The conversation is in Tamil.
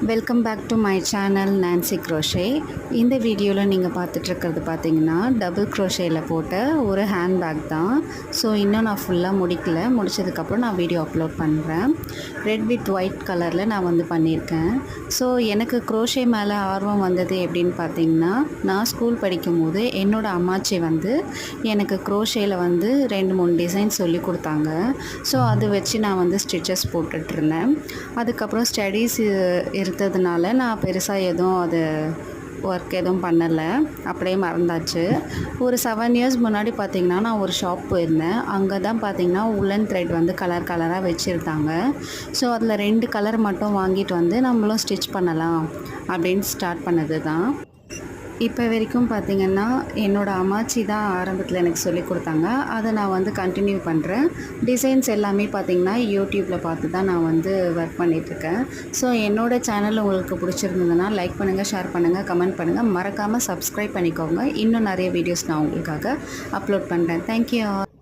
Welcome back to my channel Nancy crochet. இந்த வீடியோவில் நீங்கள் பார்த்துட்ருக்கிறது பார்த்தீங்கன்னா டபுள் க்ரோஷேயில் போட்ட ஒரு ஹேண்ட் பேக் தான். ஸோ இன்னும் நான் ஃபுல்லாக முடித்ததுக்கப்புறம் நான் வீடியோ அப்லோட் பண்ணுறேன். ரெட் வித் ஒயிட் கலரில் நான் பண்ணியிருக்கேன். ஸோ எனக்கு க்ரோஷே மேலே ஆர்வம் வந்தது எப்படின்னு பார்த்தீங்கன்னா, நான் ஸ்கூல் படிக்கும்போது என்னோடய அம்மாச்சி எனக்கு க்ரோஷேயில் 2-3 டிசைன் சொல்லி கொடுத்தாங்க. ஸோ அதை வச்சு நான் ஸ்டிச்சஸ் போட்டுட்ருந்தேன். அதுக்கப்புறம் ஸ்டடீஸ் இருந்ததுனால நான் பெருசாக எதுவும் ஒர்க் எதுவும் பண்ணலை, அப்படியே மறந்தாச்சு. ஒரு 7 இயர்ஸ் முன்னாடி பார்த்திங்கன்னா நான் ஒரு ஷாப் போயிருந்தேன். அங்கே தான் பார்த்திங்கன்னா உல்லன் த்ரெட் கலர் கலராக வச்சுருந்தாங்க. ஸோ அதில் 2 கலர் மட்டும் வாங்கிட்டு நம்மளும் ஸ்டிச் பண்ணலாம் அப்படின்னு ஸ்டார்ட் பண்ணது தான். இப்போ வரைக்கும் பார்த்திங்கன்னா என்னோடய அம்மாச்சி தான் ஆரம்பத்தில் எனக்கு சொல்லி கொடுத்தாங்க. அதை நான் கண்டினியூ பண்ணுறேன். டிசைன்ஸ் எல்லாமே பார்த்திங்கன்னா யூடியூப்பில் பார்த்து தான் நான் ஒர்க் பண்ணிகிட்ருக்கேன். ஸோ என்னோடய சேனல் உங்களுக்கு பிடிச்சிருந்ததுன்னா லைக் பண்ணுங்கள், ஷேர் பண்ணுங்கள், கமெண்ட் பண்ணுங்கள். மறக்காமல் சப்ஸ்கிரைப் பண்ணிக்கோங்க. இன்னும் நிறைய வீடியோஸ் நான் உங்களுக்காக அப்லோட் பண்ணுறேன். தேங்க்யூ.